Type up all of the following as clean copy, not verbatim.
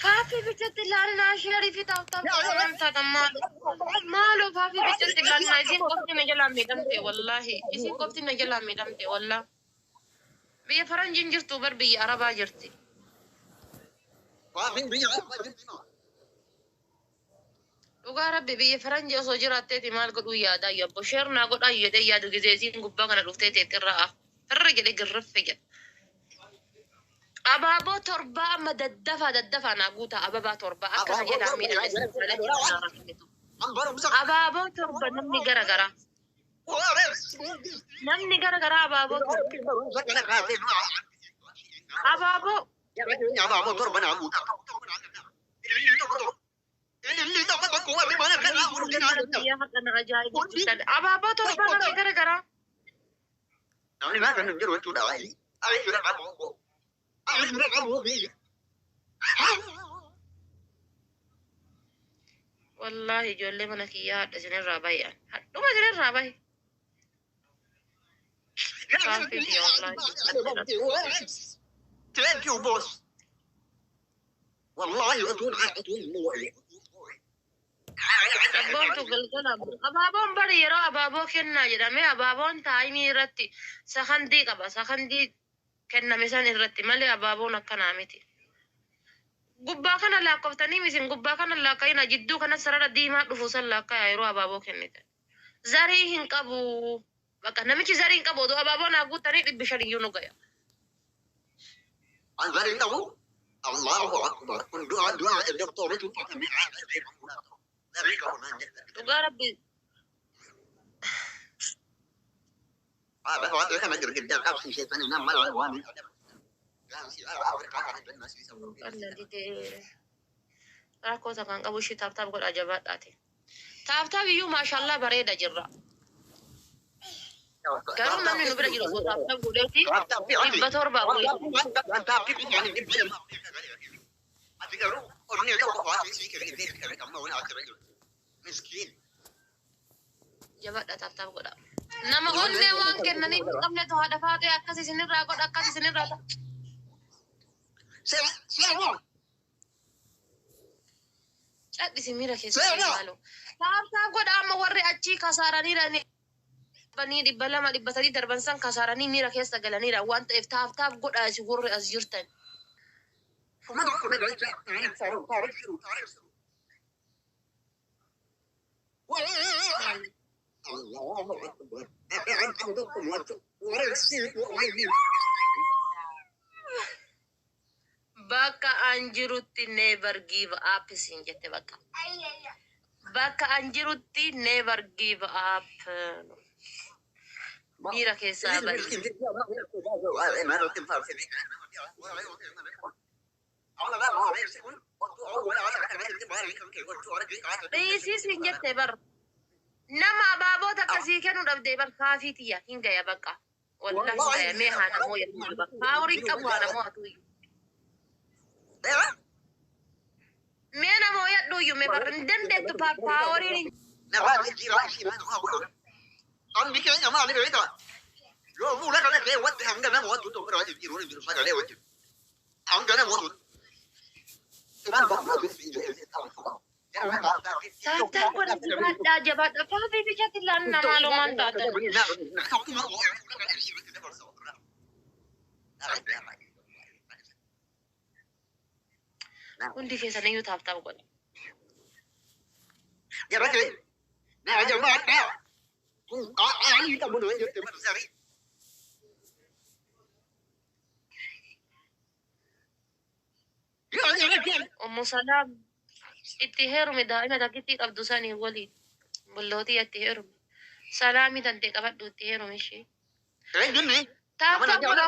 فافي بجد لالنا شيري في طبطب أنت مالو فافي بجد لالنا إذن قفت نجلا ميدمتي والله إذن قفت نجلا ميدمتي والله بيا فرنجين جرتو بر بيا عربا جرتي dhugaa rabbi biyya faranjii osoo jiraatteeti maal godhuu yaada yabbo sheernaa godhaa jedhee yaadu gizeesiin gubbaa kana dhuftee teettirraa irra jedhe girraffe jedha. Abaaboo torbaa amma daddafaa naa guutaa ababaa torbaa akkana jedhaa miidhagina. Abaaboo torba namni garagaraa. Namni garagaraa abaaboo torba. Abaaboo. Abaaboo torba namni garagaraa. Wallahi ijoollee mana kiyyaa hadha isinirraa baay'an. Hadhuma isinirraa baay'e. Thank you, boss. والله أتون Abboontu galgala abaaboon bari yeroo abaaboo kennaa jedhame abaaboon taayimii irratti sakandii qaba sakandii kenname san irratti malee abaaboon akkanaa miti. Gubbaa kana lakkoftanii misin gubbaa kana lakkayina jidduu kana sarara diimaa dhufu san lakkaya yeroo abaaboo kennite. Zarii hin qabu bakka namichi zarii hin qabu oduu abaaboon haguuttanii 500 iyyuu nu gaya. zarii qabu Allahu akbar kun du'a doktoritu dhugaa rabbi rakkoo kan qabu ishii taabtaab godhaa jabaadhaati. Taabtaab iyyuu maashaallah bareeda jirra. Garuu namni nu bira jiru osoo taabtaab godheeti 700 مسكين jabaadha taabtaab godha. Nama onnee waan kennanii hin qabne too haadha faatee akkas isinirraa godha akkas isinirraa ta'a. Cadhisi miira keessatti maaloo. Taabtaab godha amma warri achii kasaaraniira banii 200 300 darban san kasaaranii miira keessa galaniira waan ta'eef taabtaab godha si warri as jirtan. Bakka anjirutti never give up sin jette bakka. Bakka anjirutti never give up. Miira keessaa bari. Dhiisii sin jette bar. Nama abaabota akkasii kennu dhabdee bar kaafitiyya hin gaya bakka. Wallahi gaya mee haana moo yaddu bakka. Haawrii qabu haana moo atu iyyuu. Mee namoo yaddu iyyuu mee bar hin dandeettu paaworiin. Ambi keenya maali beekta? Yoo fuula kana kee wanti hanga nama wantu tokko irraa jiru ni jiru sagalee wanti. Hanga nama wantu. Taabtaab godha jabaadha faafii bijatti laan namaalumaan taatan. Hundi keessaniyyuu taabtaab godha. Jara kee naa jabaadha. Ali kamu doa jadi teman sari. Ummu Salaam itti heerume daa'ima takkitti qabdu sanii waliin bullootii itti heerume salaamii tantee qabadhu itti heerume ishee. Taabtaab godha.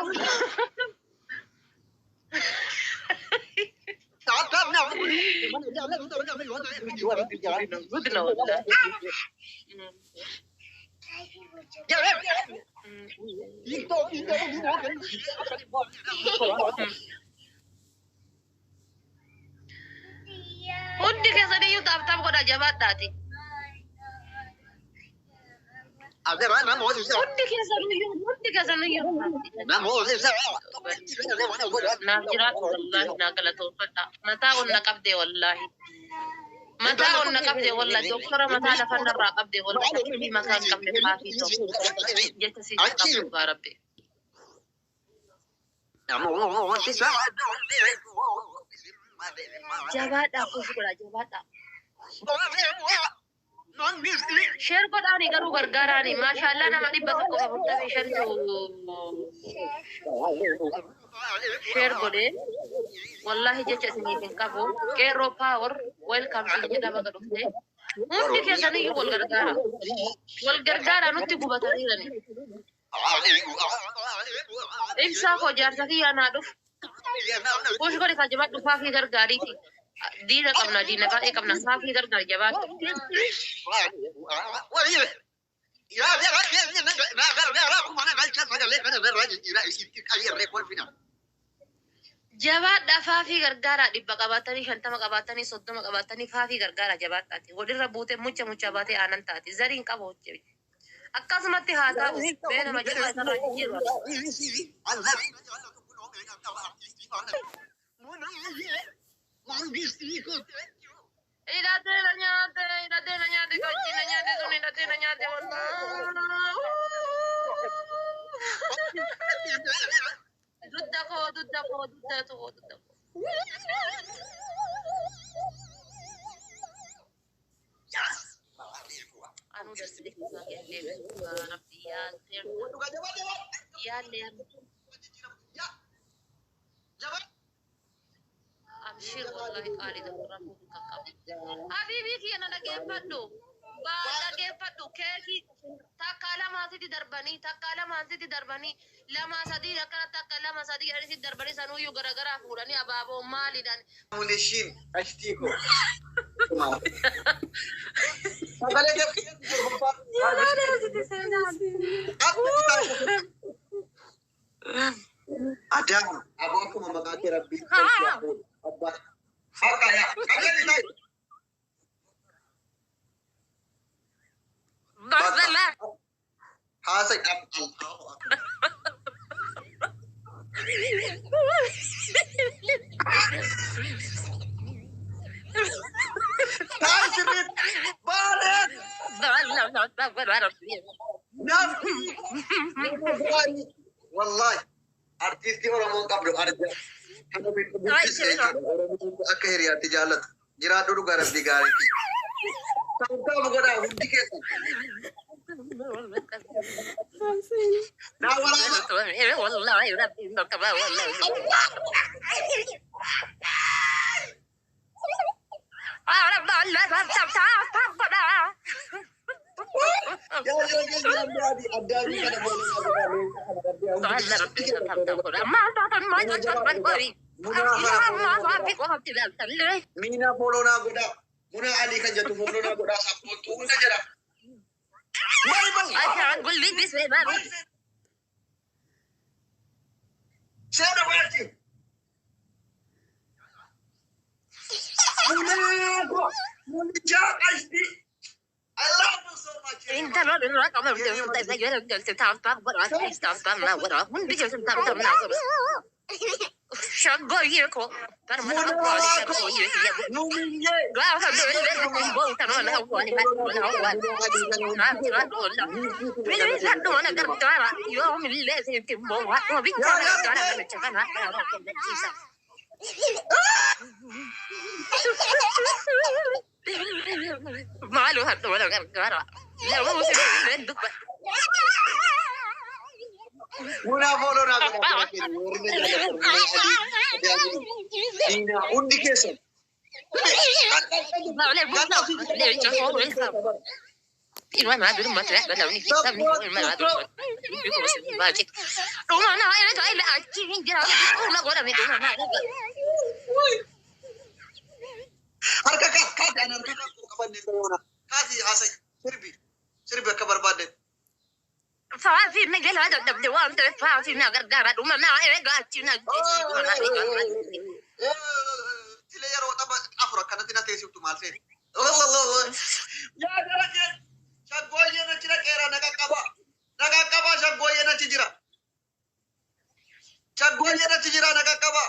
Taabtaab naa. Gudna wallah. Hundi keessaniyyuu taabtaab godha jabaadhaati. Ada mana mau hundi keessaniyyuu naaf jiraatu wallaahi naa galatoofadha. Mataa onna qabdee wallaahi. Mataa onna qabdee wallaahi. Doktora mataa lafanarraa qabdee wallaahi. Mataa hin qabne faafii tokko. Jecha siif qabdu gaa rabbi. Jabaadhaa kuusi godhaa jabaadhaa. Sheer godhaanii garuu gargaaraanii maashaallah nama 145 sheer godhee wallahi jecha isiniif hin qabu qeerroo paawar welcome to jedhama gadhufte hundi keessaniyyuu wal gargaara nutti gubataniirani ibsaa koo jaarsa kiyyaa naa dhufu kuusi godhe kan jabaadhu faafii gargaariiti. Dina qabna dina baay'ee qabna faafii gargaar jabaadhu. Jabaadhaa faafii gargaaraa 100 qabaatanii 50 qabaatanii 30 qabaatanii faafii gargaaraa jabaadhaati. Walirra buutee mucha baatee aanan taati. Zariin qaba hojjebe. Akkasumatti haa ta'u bee nama jabaa isarraa jijjiirra. Hidhatee na nyaate kochi na nyaate sun hidhatee na nyaate dudda koo. Anu udah sedih juga ya, Rabbi ya, Abshir wallahi qaalii irraa fuudhu qaqqabe. Habiibii kiyya na dhageeffadhu. Dhageeffadhu keekii takka lamaasitti darbanii lama sadii akkana takka lama sadii jedhanii darbanii sanuyyuu garagaraa fuudhanii abaaboo maaliidhaan. Munishin ashtiiko. Ada abu aku memakai Rabbi. Apa? Apa ya? Masalah. Hasik Wallahi artis di orang mau kabel arja. Akhirnya tijalat. Jira dulu garap di gari. Tahu mau dah undi ke? Nah wallahi rabbi nak kabel wallahi. Mina follow na goda. Muna ali kan jatuh follow na goda support tu na jara. Acha gulli bis me babu. Saya berarti. Muna jangan di. I love you so much. Inta no de ra kamar de ta ta yara de ta ta ba ra ta ta na wa ra mun bi ta ta na Shago ye ko par mo na ko ni ko ye ye no mi ye ga ha de le ko bo ta no na ko ni ba na wa na ra do la mi ni sa do na gar ta ra yo mi le se ti mo wa ko bi ta na na cha na ra ko de chi sa Malu hatu wala gara. Ya mo se ben duk. Muna follow na ko. Ina undi kesa. Wala buta. Le cha ko wala. Ina ma dulu ma tra bala ni kita ni ma dulu. Ko se ba ti. Roma na ai ta ile a chi gira. Ko gora me roma na. Harka ka dan harka ko kaban ni corona. Kasi hasay sirbi ka barbade. Faafi me gela da de wa ante faafi na gargara duma na ai ga chi na tile yaro taba afro kana tina tesi tu malse. Allah. Ya daraje. Shagoye na chira kera na kaba. Nakakaba shaggooyyee natti jira. Shaggooyyee natti jira nakakaba.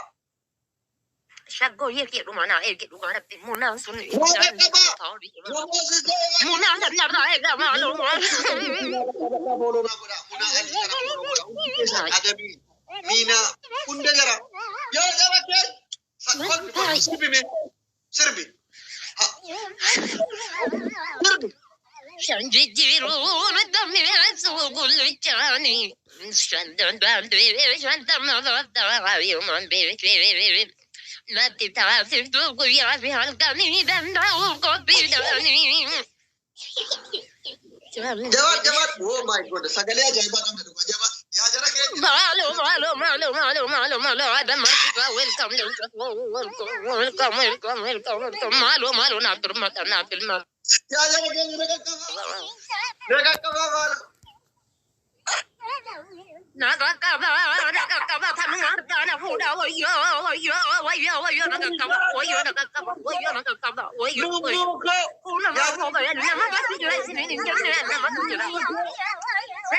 Shaggooyyee kee dhuma naa erge dhugaa dhabde munaan sun Nakakaba. Namoosisee. munaan narraa eegaa maaloo Boolonaa godha. Munaa alii kana boolonaa godha. Adabii. Miina. Hunda jara. Yoo jara kee. Sirbi. Sirbi. Sirbi. Shanjijjiiruun dammeessuu gullichaanii shantan baaldee shantan mafataa yuuman beekee natti taasiftu guyyaa fi halkanii danda'uu qophiidhaanii. Jawaat. Oh my God. Sagalee ajaa'ibaa namni dhugaa jawaat. Yaa jara keenya. Maaloo adam martigaa welcome maaloo naaf birmata. Yaa jara keenya nakakaba. Nakakaba maala. Nakakaba tanuma argaana fuudha wayyoo nakakaba. Lumbuu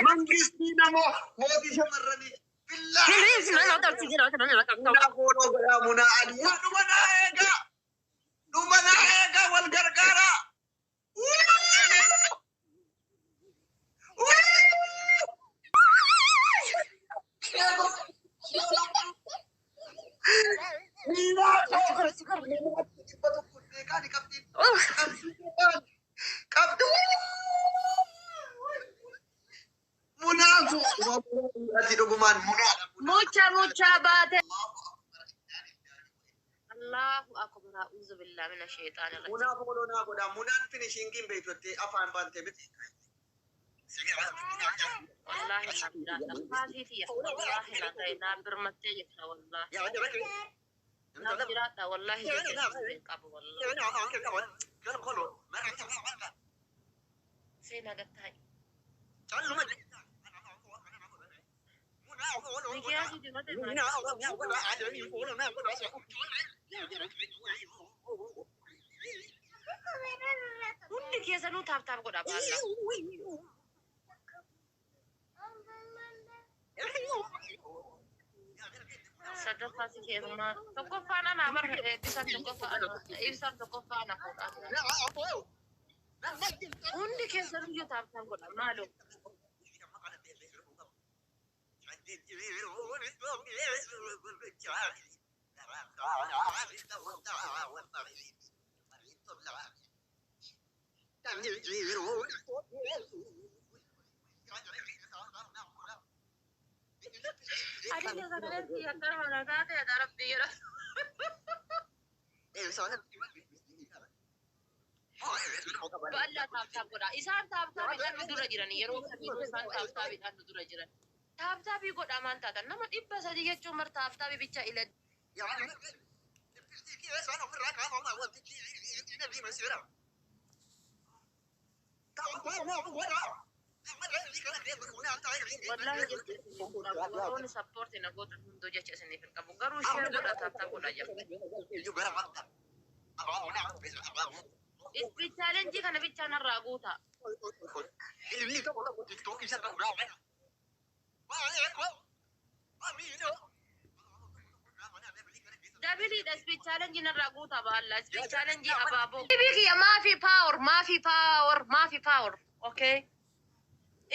Mangistii namoo mootii shamarranii. Munaa fooloo godhaa munaa adii. Dhuma naa eegaa wal gargaaraa. Mucha baate. Allahu akbar. A'udhu billahi minash shaitani rajim. Munaa foolonaa godhaa. Munaan finishingiin beektottee afaan baantee biti. Wallahi nabirata. Faatifiya. Wallahi nagayna birmatte jetta wallahi. Nabirata wallahi jetta qabu wallahi. Sena gattai. Hundi keessanuu taaf godha baalla. Sadaffaa keerumaa tokkoffaan anaa bar ibsan tokkoffaa ana fuudha. Hundi keessanuu taaf godha maaloo. Isaan taaptaabiidhaan nu dura jiran yeroo kamii isaan taaptaabiidhaan nu dura jiran. Taaptaabii godhaa maan taatan nama 300 jechuun mar taaptaabii bicha ila. Wallahi jechuun sappoortii nagoota hunduu jecha isiniif hin qabu garuu ishee godhaa taaptaa godhaa jira. Challenge kana bicha narraa guutaa. Dabiliidha speech challenge narraa guutaa baalla speech challenge abaaboo. Biyya maafi power. Okay.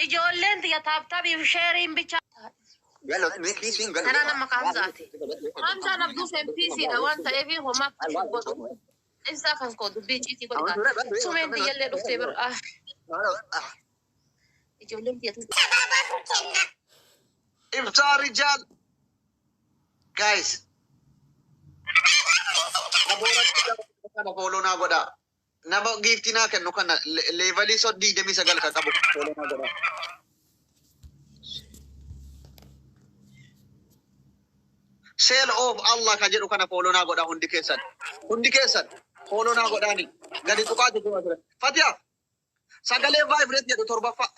Ijoolleen tiyya taaptaabii sharing bicha. Kana nama Hamzaati. Hamzaan abduu sempisiidha waan ta'eef homaa godhu. Isa kan koo dubbii ciitii godhu. Sumeen tiyyallee dhuftee bira. Ijoolleen tiyya. Iftar rijal. Guys. Kana foolonaa godhaa. Nama giiftinaa kennu kana leevalii 29 kan qabu foolonaa godhaa. Seel of Allah kan jedhu kana foolonaa godhaa hundi keessan. Hundi keessan foolonaa godhaani. Gadi tuqaa jechuudha ture. Fatiha. Sagalee vibrate jedhu torbaffaa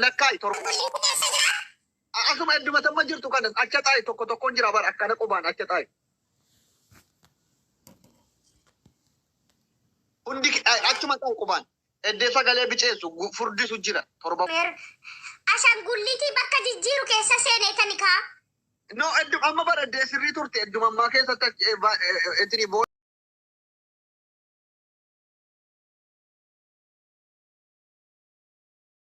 lakkaa'i torba. Akkuma heddumatamma jirtu kanas acha taa'e tokkoon jira bara akkana qubaan acha taa'e. Hundi achuma taa'e qubaan. Eddee sagalee biceessu furdisu jira torba. Ashaangulliitii bakka jijjiiru keessa seeneetani kaa. No, amma bara sirrii turte heddumammaa keessatti ittiin